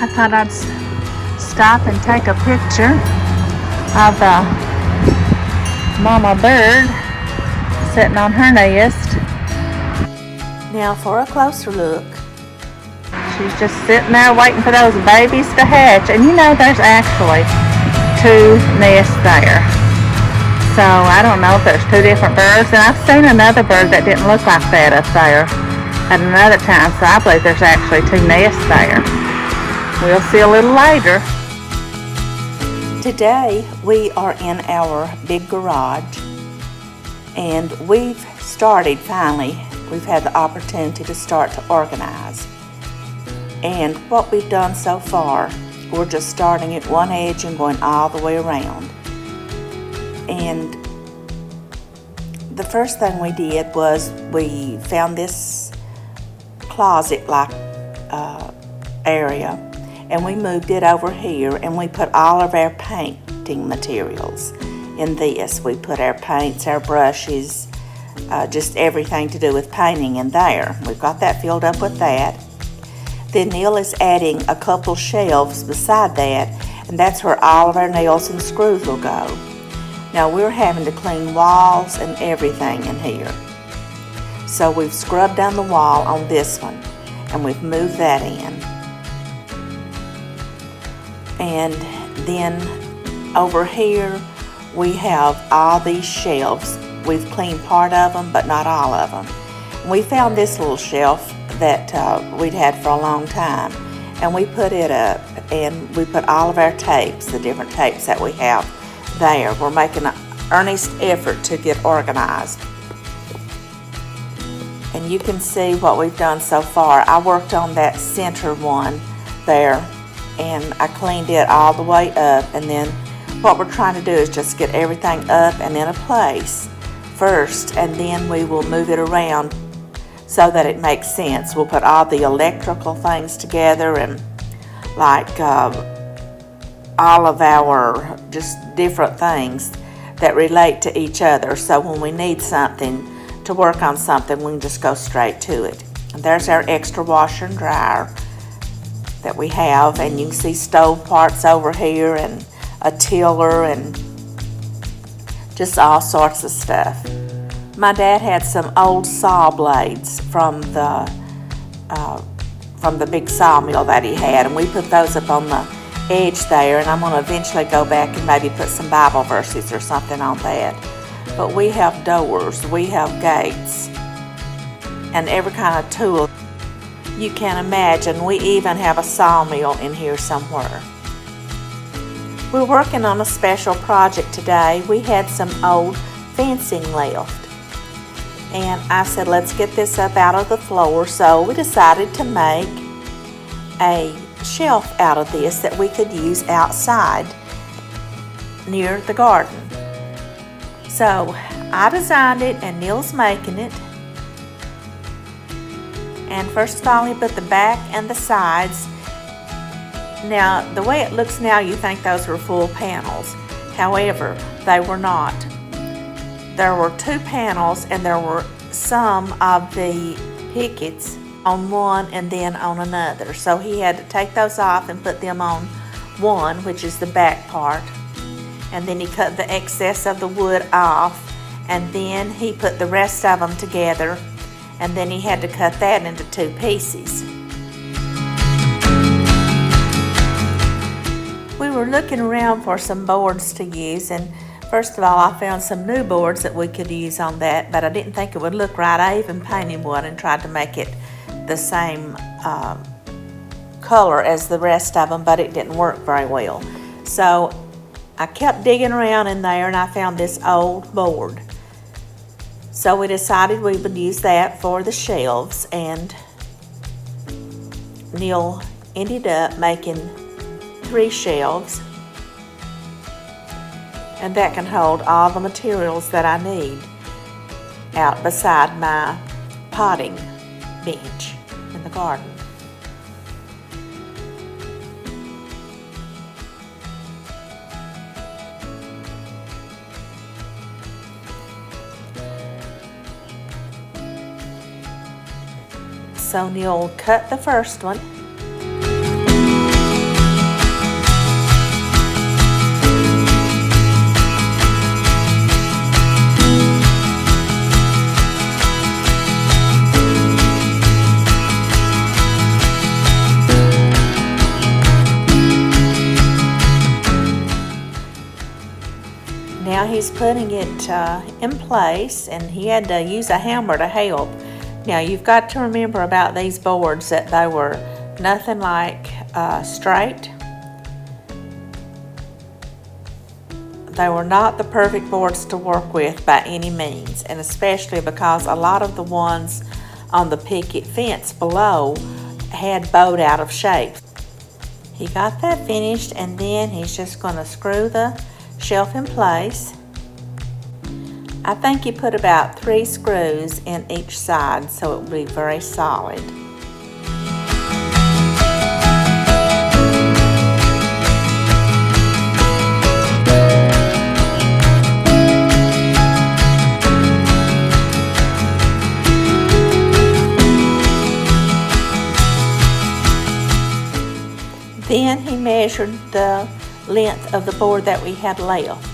I thought I'd stop and take a picture of the mama bird sitting on her nest. Now for a closer look. She's just sitting there waiting for those babies to hatch. And you know, there's actually 2 nests there. So I don't know if there's 2 different birds. And I've seen another bird that didn't look like that up there at another time. So I believe there's actually 2 nests there. We'll see a little later. Today we are in our big garage. And we've started finally. We've had the opportunity to start to organize. And what we've done so far, we're just starting at one edge and going all the way around. And the first thing we did was we found this closet-like area, and we moved it over here, and we put all of our painting materials in this. We put our paints, our brushes, just everything to do with painting in there. We've got that filled up with that. Then Neil is adding a couple shelves beside that, and that's where all of our nails and screws will go. Now we're having to clean walls and everything in here. So we've scrubbed down the wall on this one, and we've moved that in. And then over here we have all these shelves. We've cleaned part of them, but not all of them. We found this little shelf that we'd had for a long time, and we put it up, and we put all of our tapes, the different tapes that we have there. We're making an earnest effort to get organized. And you can see what we've done so far. I worked on that center one there, and I cleaned it all the way up, and then what we're trying to do is just get everything up and in a place first, and then we will move it around so that it makes sense. We'll put all the electrical things together, and like all of our just different things that relate to each other, so when we need something to work on something, we can just go straight to it. And there's our extra washer and dryer that we have, and you can see stove parts over here, and a tiller, and just all sorts of stuff. My dad had some old saw blades from the big sawmill that he had, and we put those up on the edge there, and I'm going to eventually go back and maybe put some Bible verses or something on that. But we have doors, we have gates, and every kind of tool you can imagine. We even have a sawmill in here somewhere. We're working on a special project today. We had some old fencing left, and I said, let's get this up out of the floor. So we decided to make a shelf out of this that we could use outside near the garden. So I designed it, and Neil's making it. And first of all, he put the back and the sides. Now, the way it looks now, you think those were full panels. However, they were not. There were 2 panels, and there were some of the pickets on one and then on another. So he had to take those off and put them on one, which is the back part. And then he cut the excess of the wood off, and then he put the rest of them together, and then he had to cut that into 2 pieces. We were looking around for some boards to use, and first of all, I found some new boards that we could use on that, but I didn't think it would look right. I even painted one and tried to make it the same color as the rest of them, but it didn't work very well. So I kept digging around in there, and I found this old board. So we decided we would use that for the shelves, and Neil ended up making 3 shelves, and that can hold all the materials that I need out beside my potting bench in the garden. So Neil cut the first one, now he's putting it in place, and he had to use a hammer to help. Now you've got to remember about these boards that they were nothing like straight. They were not the perfect boards to work with by any means, and especially because a lot of the ones on the picket fence below had bowed out of shape. He got that finished, and then he's just going to screw the shelf in place. I think he put about 3 screws in each side so it would be very solid. Then he measured the length of the board that we had left,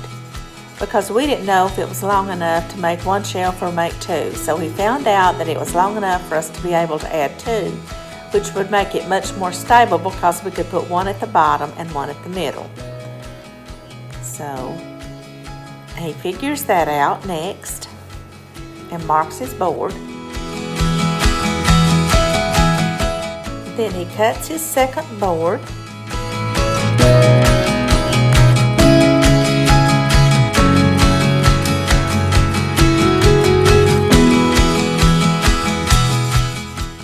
because we didn't know if it was long enough to make 1 shelf or make 2. So he found out that it was long enough for us to be able to add 2, which would make it much more stable because we could put 1 at the bottom and 1 at the middle. So he figures that out next and marks his board. Then he cuts his second board.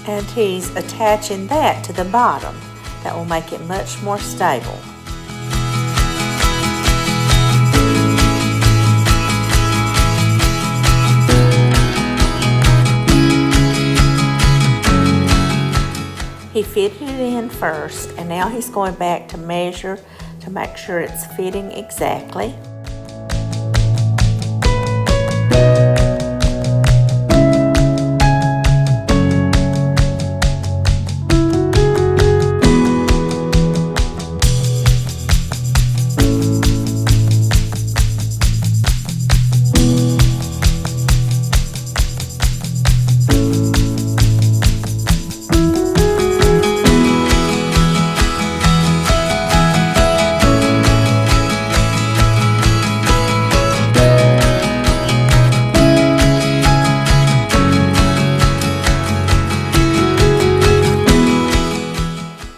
And he's attaching that to the bottom. That will make it much more stable. He fitted it in first, and now he's going back to measure to make sure it's fitting exactly.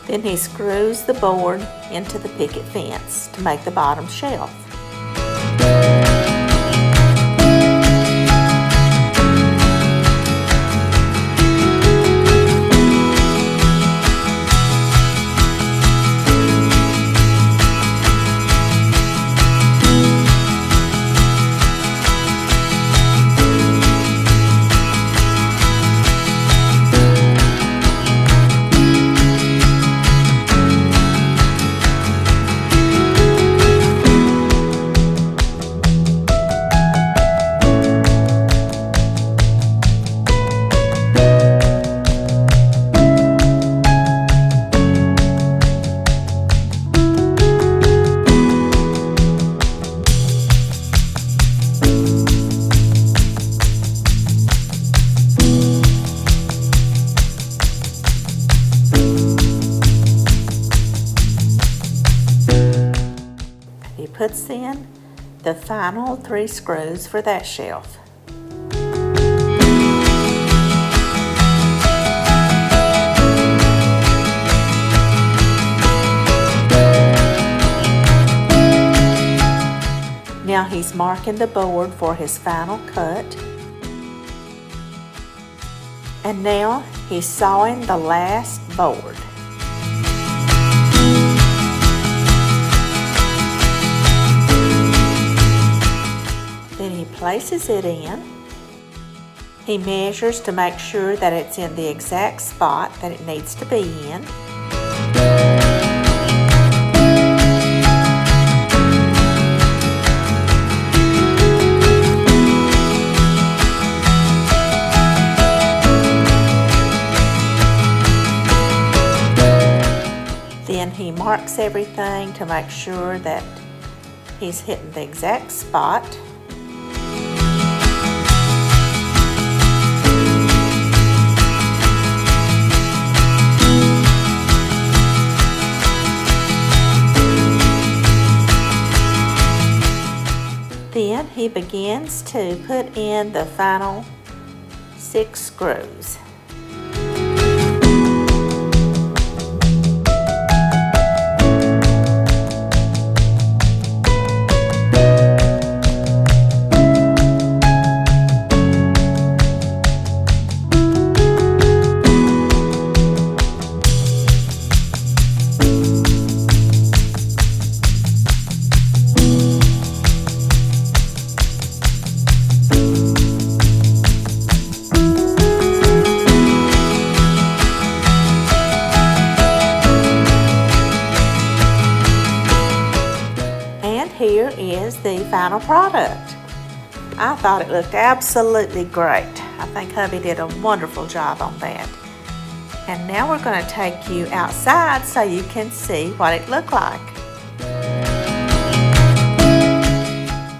Then he screws the board into the picket fence to make the bottom shelf. Puts in the final 3 screws for that shelf. Now he's marking the board for his final cut. And now he's sawing the last board. Then he places it in. He measures to make sure that it's in the exact spot that it needs to be in. Then he marks everything to make sure that he's hitting the exact spot. Then he begins to put in the final 6 screws. Here is the final product. I thought it looked absolutely great. I think hubby did a wonderful job on that. And now we're going to take you outside so you can see what it looked like.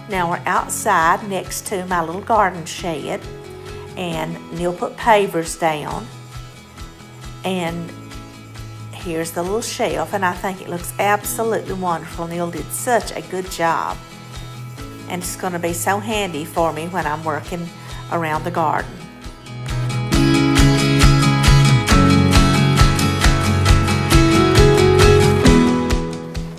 Now we're outside next to my little garden shed, and Neil put pavers down, and here's the little shelf, and I think it looks absolutely wonderful. Neil did such a good job, and it's going to be so handy for me when I'm working around the garden.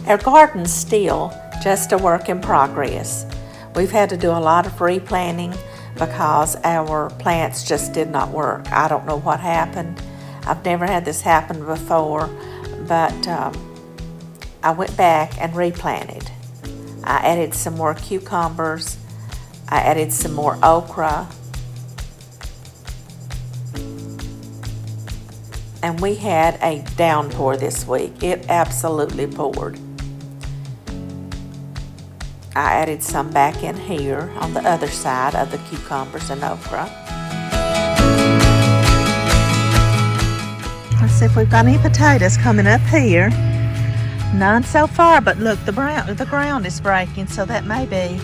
Our garden's still just a work in progress. We've had to do a lot of replanting because our plants just did not work. I don't know what happened. I've never had this happen before, but I went back and replanted. I added some more cucumbers. I added some more okra. And we had a downpour this week. It absolutely poured. I added some back in here on the other side of the cucumbers and okra. Let's see if we've got any potatoes coming up here. None so far, but look, the ground is breaking, so that may be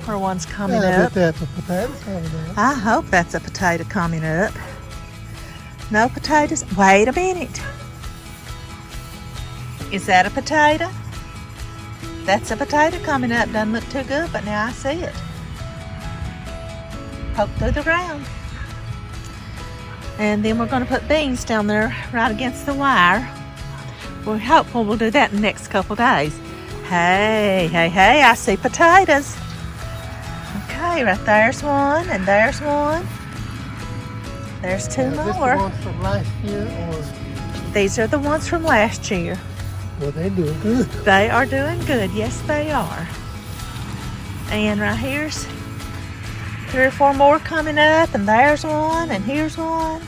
where one's coming up. That's a potato coming up. I hope that's a potato coming up. No potatoes? Wait a minute. Is that a potato? That's a potato coming up. Doesn't look too good, but now I see it. Poke through the ground. And then we're going to put beans down there right against the wire. We're hopeful we'll do that in the next couple days. Hey, I see potatoes. Okay, right there's one, and there's one. There's 2 more. Is this the ones from last year, or? These are the ones from last year. Well, they're doing good. They are doing good. Yes, they are. And right here's 3 or 4 more coming up, and there's one, and here's one.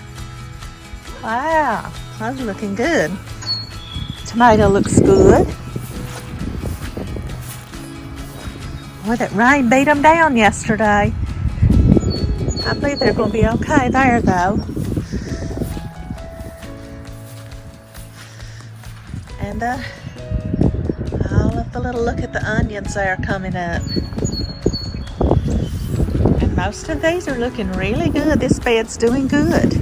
Wow, those are looking good. Tomato looks good. Boy, that rain beat them down yesterday. I believe they're going to be okay there, though. And all of the little, look at the onions there coming up. And most of these are looking really good. This bed's doing good.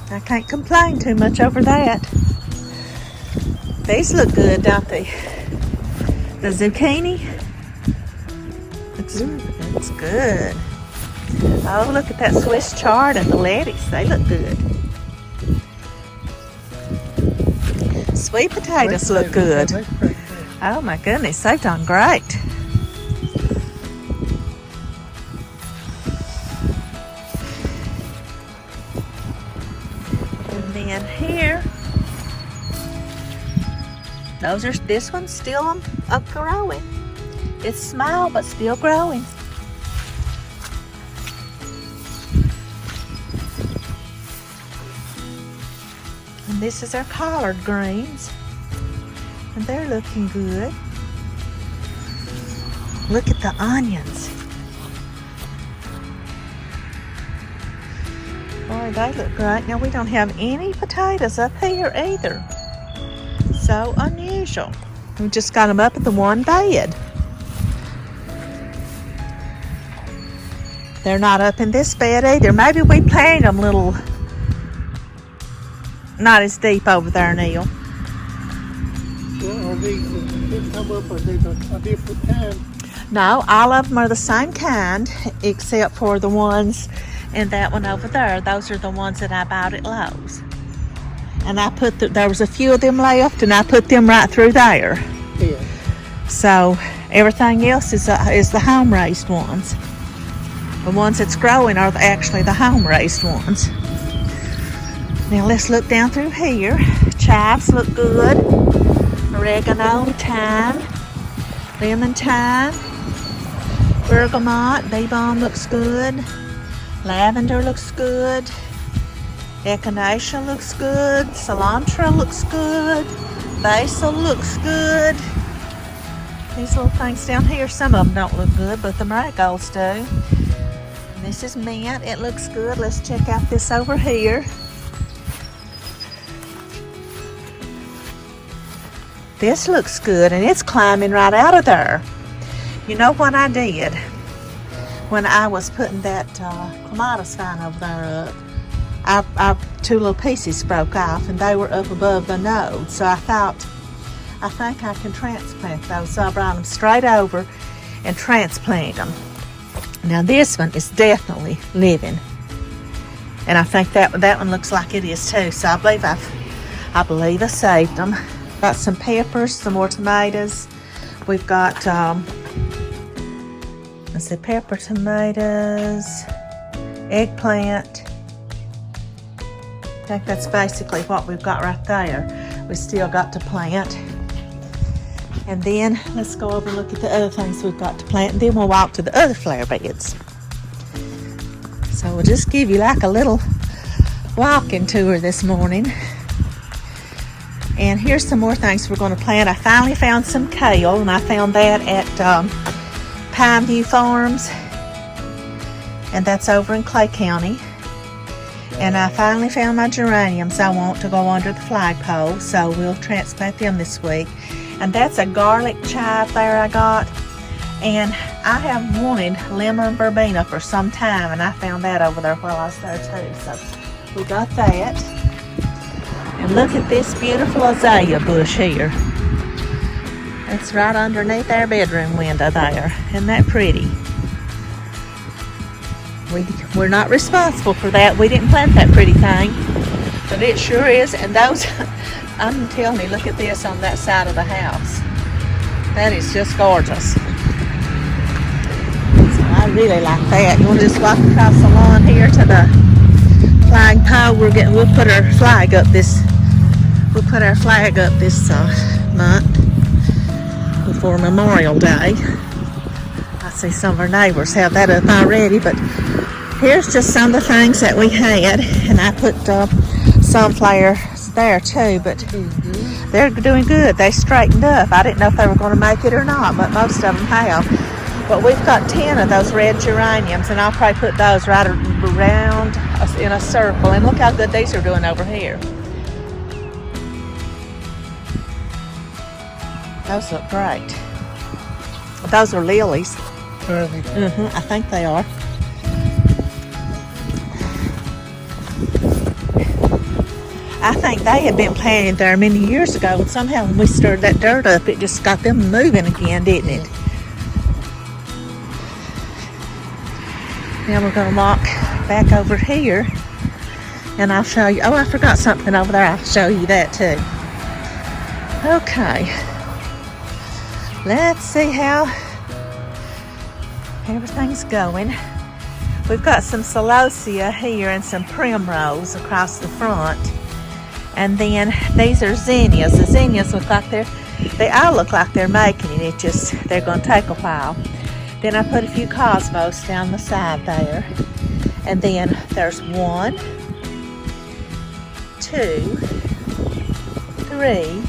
I can't complain too much over that. These look good, don't they? The zucchini looks good. Oh, look at that Swiss chard and the lettuce. They look good. Sweet potatoes look good. Oh my goodness, they've done great. And then here, this one's still up growing. It's small but still growing. And this is our collard greens, and they're looking good. Look at the onions. Boy, they look great. Now we don't have any potatoes up here either. So unusual. We just got them up at the one bed. They're not up in this bed either. Maybe we planted them not as deep over there, Neil. Well, are these come up at a different time? No, all of them are the same kind, except for the ones and that one over there. Those are the ones that I bought at Lowe's. And I put there was a few of them left, and I put them right through there. Yeah. So everything else is the home raised ones. The ones that's growing are actually the home raised ones. Now let's look down through here. Chives look good. Oregano, thyme, lemon thyme, bergamot, bee balm looks good. Lavender looks good. Echinacea looks good. Cilantro looks good. Basil looks good. These little things down here, some of them don't look good, but the marigolds do. And this is mint. It looks good. Let's check out this over here. This looks good, and it's climbing right out of there. You know what I did? When I was putting that clematis vine over there up, our two little pieces broke off, and they were up above the node. So I think I can transplant those. So I brought them straight over and transplant them. Now this one is definitely living, and I think that one looks like it is too. So I believe I saved them. Got some peppers, some more tomatoes. We've got let's see, pepper, tomatoes, eggplant. I think that's basically what we've got right there. We still got to plant. And then let's go over and look at the other things we've got to plant, and then we'll walk to the other flower beds. So we'll just give you like a little walking tour this morning. And here's some more things we're going to plant. I finally found some kale, and I found that at Pineview Farms, and that's over in Clay County. And I finally found my geraniums I want to go under the flagpole, so we'll transplant them this week. And that's a garlic chive there I got, and I have wanted lemon verbena for some time, and I found that over there while I was there too. So we got that. And look at this beautiful azalea bush here. It's right underneath our bedroom window there. Isn't that pretty? We're not responsible for that. We didn't plant that pretty thing, but it sure is. And those, I'm telling you, look at this on that side of the house. That is just gorgeous. So I really like that. You want to just walk across the lawn here to the flagpole? We'll put our flag up this. We'll put our flag up this month before Memorial Day. I see some of our neighbors have that up already, but here's just some of the things that we had, and I put sunflowers there too, but they're doing good. They straightened up. I didn't know if they were going to make it or not, but most of them have. But we've got 10 of those red geraniums, and I'll probably put those right around in a circle. And look how good these are doing over here. Those look great. Those are lilies. Are they? I think they are. I think they had been planted there many years ago, and somehow when we stirred that dirt up, it just got them moving again, didn't it? Now we're going to walk back over here, and I'll show you. Oh, I forgot something over there. I'll show you that too. Okay. Let's see how everything's going. We've got some celosia here and some primrose across the front. And then these are zinnias. The zinnias look like they all look like they're making it. They're going to take a while. Then I put a few cosmos down the side there. And then there's 1, 2, 3,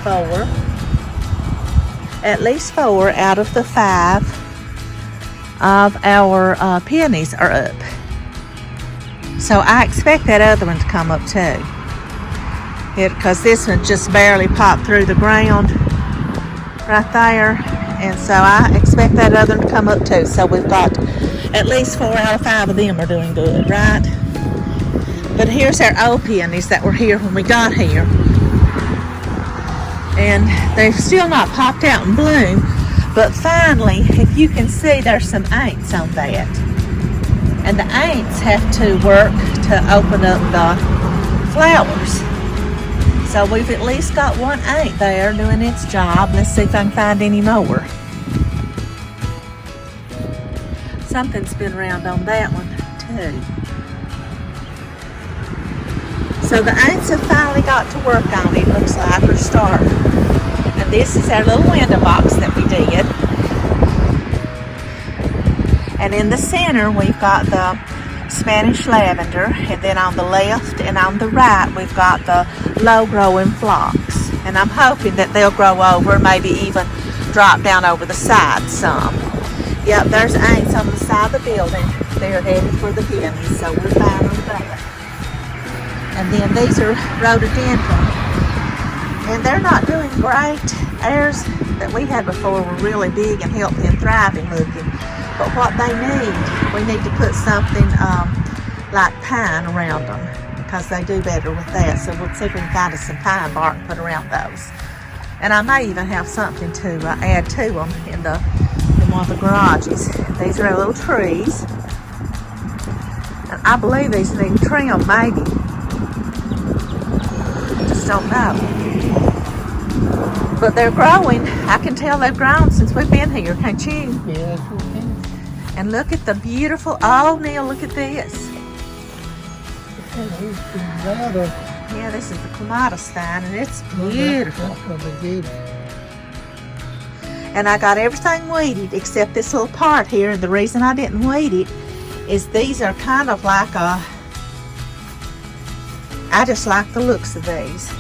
4. At least 4 out of the 5 of our peonies are up. So I expect that other one to come up too. Because this one just barely popped through the ground right there. And so I expect that other one to come up too. So we've got at least 4 out of 5 of them are doing good, right? But here's our old peonies that were here when we got here. And they've still not popped out in bloom, but finally, if you can see, there's some ants on that. And the ants have to work to open up the flowers. So we've at least got one ant there doing its job. Let's see if I can find any more. Something's been around on that one too. So the ants have finally got to work on it, looks like, or start. And this is our little window box that we did. And in the center we've got the Spanish lavender, and then on the left and on the right we've got the low growing phlox. And I'm hoping that they'll grow over, maybe even drop down over the side some. Yep, there's ants on the side of the building. They're headed for the peonies, so we're fine on that. And then these are rhododendron. And they're not doing great. Ours that we had before were really big and healthy and thriving looking. But what they need, we need to put something like pine around them, because they do better with that. So we'll see if we can find us some pine bark and put around those. And I may even have something to add to them in one of the garages. These are our little trees. And I believe these need trim, maybe. Just don't know. But they're growing. I can tell they've grown since we've been here, can't you? Yeah, sure can. And look at the beautiful, oh Neil, look at this. Yeah, this is the clematis vine, and it's beautiful. That's what they did. And I got everything weeded except this little part here. And the reason I didn't weed it is these are kind of like I just like the looks of these.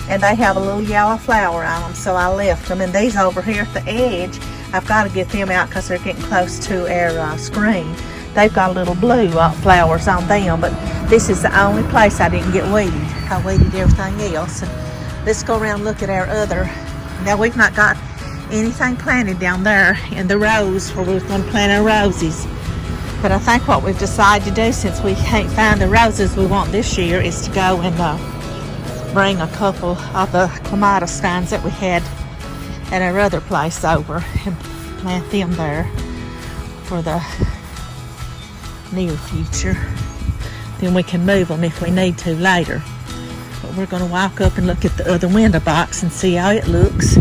And they have a little yellow flower on them, so I left them. And these over here at the edge, I've got to get them out because they're getting close to our screen. They've got little blue flowers on them, but this is the only place I didn't get weeded. I weeded everything else. And let's go around and look at our other. Now we've not got anything planted down there in the rows where we're going to plant our roses. But I think what we've decided to do, since we can't find the roses we want this year, is to go and bring a couple of the clematis vines that we had at our other place over and plant them there for the near future. Then we can move them if we need to later. But we're going to walk up and look at the other window box and see how it looks.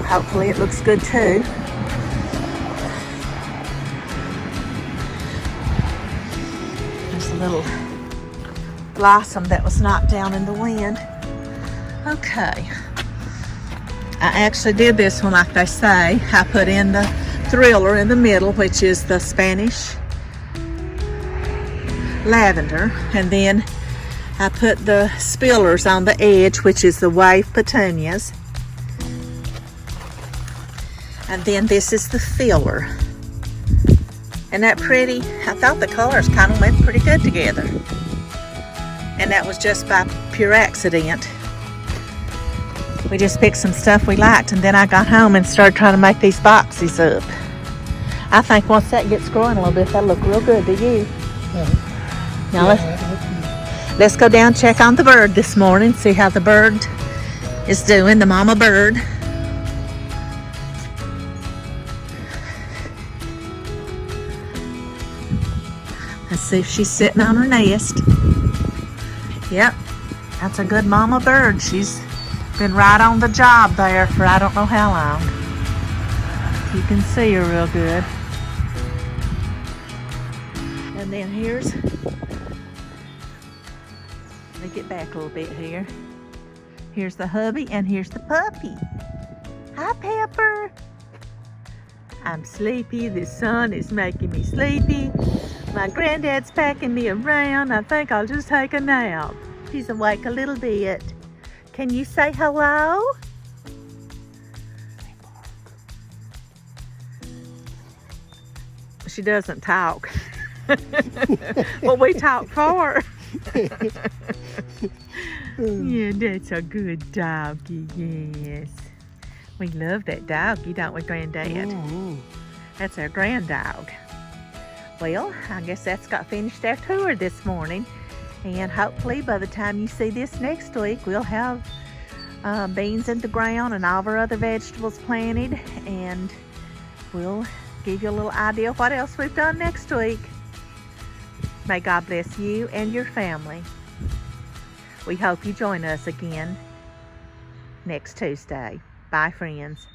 Hopefully it looks good too. There's a little blossom that was knocked down in the wind. Okay. I actually did this one like they say. I put in the thriller in the middle, which is the Spanish lavender, and then I put the spillers on the edge, which is the wave petunias, and then this is the filler. Isn't that pretty? I thought the colors kind of went pretty good together, and that was just by pure accident. We just picked some stuff we liked, and then I got home and started trying to make these boxes up. I think once that gets growing a little bit, that'll look real good to you. Now let's go down and check on the bird this morning, see how the bird is doing, the mama bird. Let's see if she's sitting on her nest. Yep, that's a good mama bird. She's been right on the job there for I don't know how long. You can see her real good. And then here's, let me get back a little bit here. Here's the hubby and here's the puppy. Hi, Pepper. I'm sleepy. The sun is making me sleepy. My granddad's packing me around. I think I'll just take a nap. He's awake a little bit. Can you say hello? She doesn't talk. Well, we talk for her. Yeah, that's a good doggy, yes. We love that doggy, don't we, Granddad? Mm-hmm. That's our grand dog. Well, I guess that's got finished our tour this morning. And hopefully by the time you see this next week, we'll have beans in the ground and all of our other vegetables planted, and we'll give you a little idea of what else we've done next week. May God bless you and your family. We hope you join us again next Tuesday. Bye, friends.